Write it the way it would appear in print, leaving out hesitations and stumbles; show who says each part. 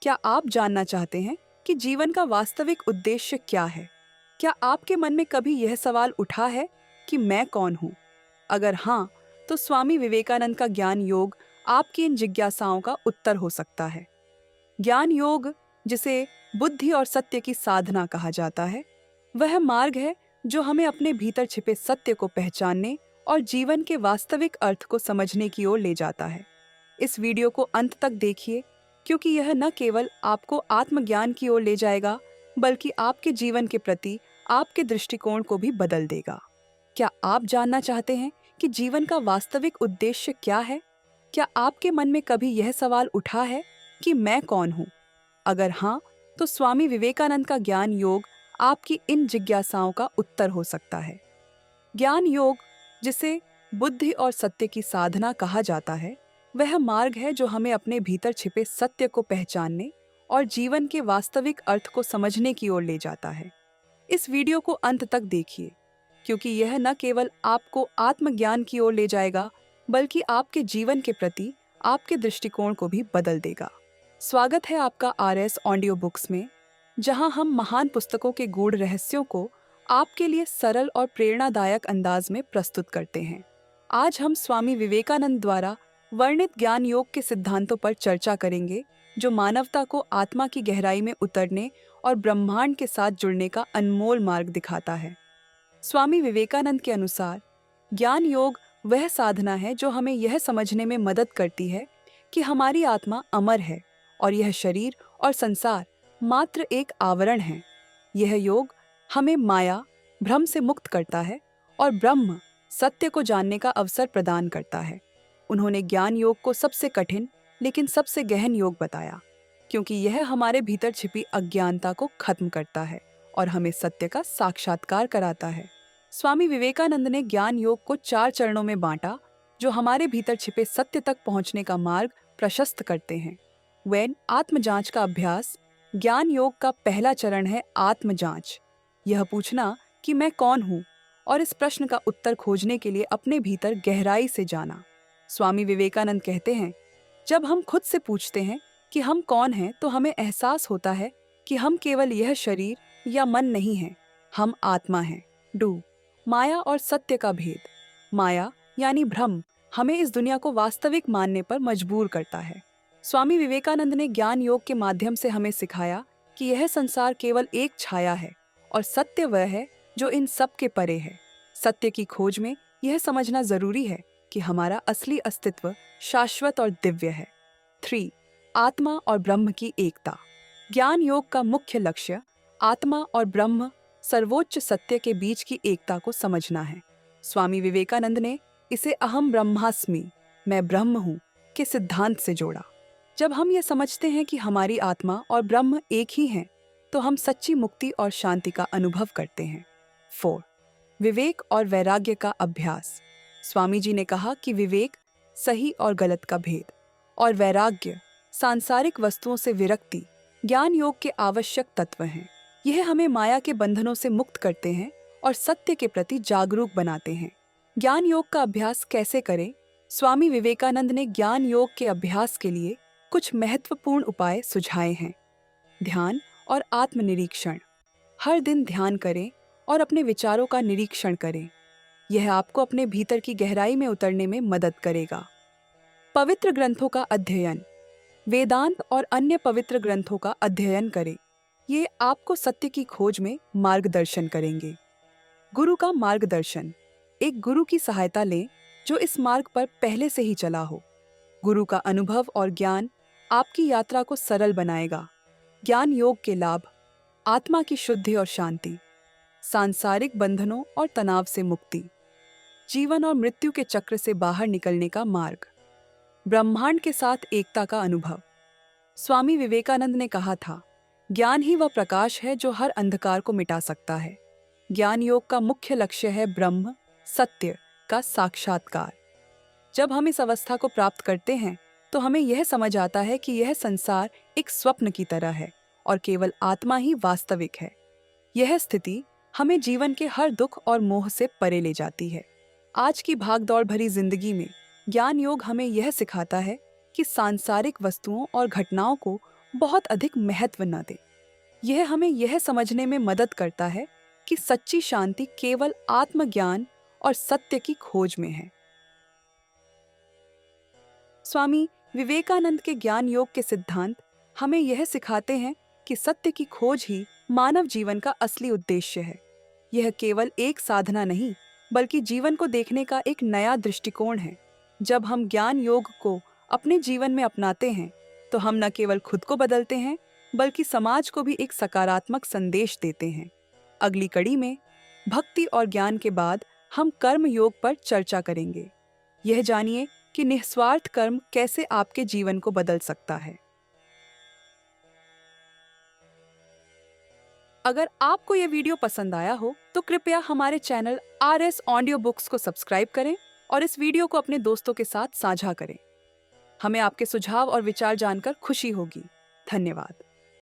Speaker 1: क्या आप जानना चाहते हैं कि जीवन का वास्तविक उद्देश्य क्या है? क्या आपके मन में कभी यह सवाल उठा है कि मैं कौन हूँ? अगर हाँ, तो स्वामी विवेकानंद का ज्ञान योग आपकी इन जिज्ञासाओं का उत्तर हो सकता है। ज्ञान योग, जिसे बुद्धि और सत्य की साधना कहा जाता है, वह मार्ग है जो हमें अपने भीतर छिपे सत्य को पहचानने और जीवन के वास्तविक अर्थ को समझने की ओर ले जाता है। इस वीडियो को अंत तक देखिए, क्योंकि यह न केवल आपको आत्मज्ञान की ओर ले जाएगा, बल्कि आपके जीवन के प्रति आपके दृष्टिकोण को भी बदल देगा। क्या आप जानना चाहते हैं कि जीवन का वास्तविक उद्देश्य क्या है? क्या आपके मन में कभी यह सवाल उठा है कि मैं कौन हूँ? अगर हाँ, तो स्वामी विवेकानंद का ज्ञान योग आपकी इन जिज्ञासाओं का उत्तर हो सकता है। ज्ञान योग, जिसे बुद्धि और सत्य की साधना कहा जाता है, वह मार्ग है जो हमें अपने भीतर छिपे सत्य को पहचानने और जीवन के वास्तविक अर्थ को समझने की ओर ले जाता है। इस वीडियो को अंत तक देखिए, क्योंकि यह न केवल आपको आत्मज्ञान की ओर ले जाएगा, बल्कि आपके जीवन के प्रति आपके दृष्टिकोण को भी बदल देगा। स्वागत है आपका आरएस ऑडियो बुक्स में, जहां हम महान पुस्तकों के गूढ़ रहस्यों को आपके लिए सरल और प्रेरणादायक अंदाज में प्रस्तुत करते हैं। आज हम स्वामी विवेकानंद द्वारा वर्णित ज्ञान योग के सिद्धांतों पर चर्चा करेंगे, जो मानवता को आत्मा की गहराई में उतरने और ब्रह्मांड के साथ जुड़ने का अनमोल मार्ग दिखाता है। स्वामी विवेकानंद के अनुसार ज्ञान योग वह साधना है जो हमें यह समझने में मदद करती है कि हमारी आत्मा अमर है और यह शरीर और संसार मात्र एक आवरण है। यह योग हमें माया, भ्रम से मुक्त करता है और ब्रह्म, सत्य को जानने का अवसर प्रदान करता है। उन्होंने ज्ञान योग को सबसे कठिन लेकिन सबसे गहन योग बताया, क्योंकि यह हमारे भीतर छिपी अज्ञानता को खत्म करता है और हमें सत्य का साक्षात्कार कराता है। स्वामी विवेकानंद ने ज्ञान योग को 4 चरणों में बांटा, जो हमारे भीतर छिपे सत्य तक पहुंचने का मार्ग प्रशस्त करते हैं। आत्मजांच का अभ्यास। ज्ञान योग का पहला चरण है आत्मजांच। यह पूछना कि मैं कौन हूँ, और इस प्रश्न का उत्तर खोजने के लिए अपने भीतर गहराई से जाना। स्वामी विवेकानंद कहते हैं, जब हम खुद से पूछते हैं कि हम कौन हैं, तो हमें एहसास होता है कि हम केवल यह शरीर या मन नहीं हैं, हम आत्मा हैं। माया और सत्य का भेद। माया यानी भ्रम हमें इस दुनिया को वास्तविक मानने पर मजबूर करता है। स्वामी विवेकानंद ने ज्ञान योग के माध्यम से हमें सिखाया कि यह संसार केवल एक छाया है और सत्य वह है जो इन सब के परे है। सत्य की खोज में यह समझना जरूरी है कि हमारा असली अस्तित्व शाश्वत और दिव्य है। 3. आत्मा और ब्रह्म की एकता। ज्ञान योग का मुख्य लक्ष्य आत्मा और ब्रह्म, सर्वोच्च सत्य के बीच की एकता को समझना है। स्वामी विवेकानंद ने इसे अहम ब्रह्मास्मि, मैं ब्रह्म हूँ, के सिद्धांत से जोड़ा। जब हम ये समझते हैं कि हमारी आत्मा और ब्रह्म एक ही हैं, तो हम सच्ची मुक्ति और शांति का अनुभव करते हैं। 4. विवेक और वैराग्य का अभ्यास। स्वामी जी ने कहा कि विवेक सही और गलत का भेद और वैराग्य सांसारिक वस्तुओं से विरक्ति ज्ञान योग के आवश्यक तत्व हैं। यह हमें माया के बंधनों से मुक्त करते हैं और सत्य के प्रति जागरूक बनाते हैं। ज्ञान योग का अभ्यास कैसे करें? स्वामी विवेकानंद ने ज्ञान योग के अभ्यास के लिए कुछ महत्वपूर्ण उपाय सुझाए हैं। ध्यान और आत्मनिरीक्षण। हर दिन ध्यान करें और अपने विचारों का निरीक्षण करें। यह आपको अपने भीतर की गहराई में उतरने में मदद करेगा। पवित्र ग्रंथों का अध्ययन। वेदांत और अन्य पवित्र ग्रंथों का अध्ययन करें। ये आपको सत्य की खोज में मार्गदर्शन करेंगे। गुरु का मार्गदर्शन। एक गुरु की सहायता लें जो इस मार्ग पर पहले से ही चला हो। गुरु का अनुभव और ज्ञान आपकी यात्रा को सरल बनाएगा। ज्ञान योग के लाभ। आत्मा की शुद्धि और शांति, सांसारिक बंधनों और तनाव से मुक्ति, जीवन और मृत्यु के चक्र से बाहर निकलने का मार्ग, ब्रह्मांड के साथ एकता का अनुभव। स्वामी विवेकानंद ने कहा था, ज्ञान ही वह प्रकाश है जो हर अंधकार को मिटा सकता है। ज्ञान योग का मुख्य लक्ष्य है ब्रह्म, सत्य का साक्षात्कार। जब हम इस अवस्था को प्राप्त करते हैं, तो हमें यह समझ आता है कि यह संसार एक स्वप्न की तरह है और केवल आत्मा ही वास्तविक है। यह स्थिति हमें जीवन के हर दुख और मोह से परे ले जाती है। आज की भागदौड़ भरी जिंदगी में ज्ञान योग हमें यह सिखाता है कि सांसारिक वस्तुओं और घटनाओं को बहुत अधिक महत्व न दें। यह हमें यह समझने में मदद करता है कि सच्ची शांति केवल आत्मज्ञान और सत्य की खोज में है। स्वामी विवेकानंद के ज्ञान योग के सिद्धांत हमें यह सिखाते हैं कि सत्य की खोज ही मानव जीवन का असली उद्देश्य है। यह केवल एक साधना नहीं, बल्कि जीवन को देखने का एक नया दृष्टिकोण है। जब हम ज्ञान योग को अपने जीवन में अपनाते हैं, तो हम न केवल खुद को बदलते हैं, बल्कि समाज को भी एक सकारात्मक संदेश देते हैं। अगली कड़ी में भक्ति और ज्ञान के बाद हम कर्म योग पर चर्चा करेंगे। यह जानिए कि निस्वार्थ कर्म कैसे आपके जीवन को बदल सकता है। अगर आपको यह वीडियो पसंद आया हो तो कृपया हमारे चैनल RS ऑडियो बुक्स को सब्सक्राइब करें और इस वीडियो को अपने दोस्तों के साथ साझा करें। हमें आपके सुझाव और विचार जानकर खुशी होगी। धन्यवाद।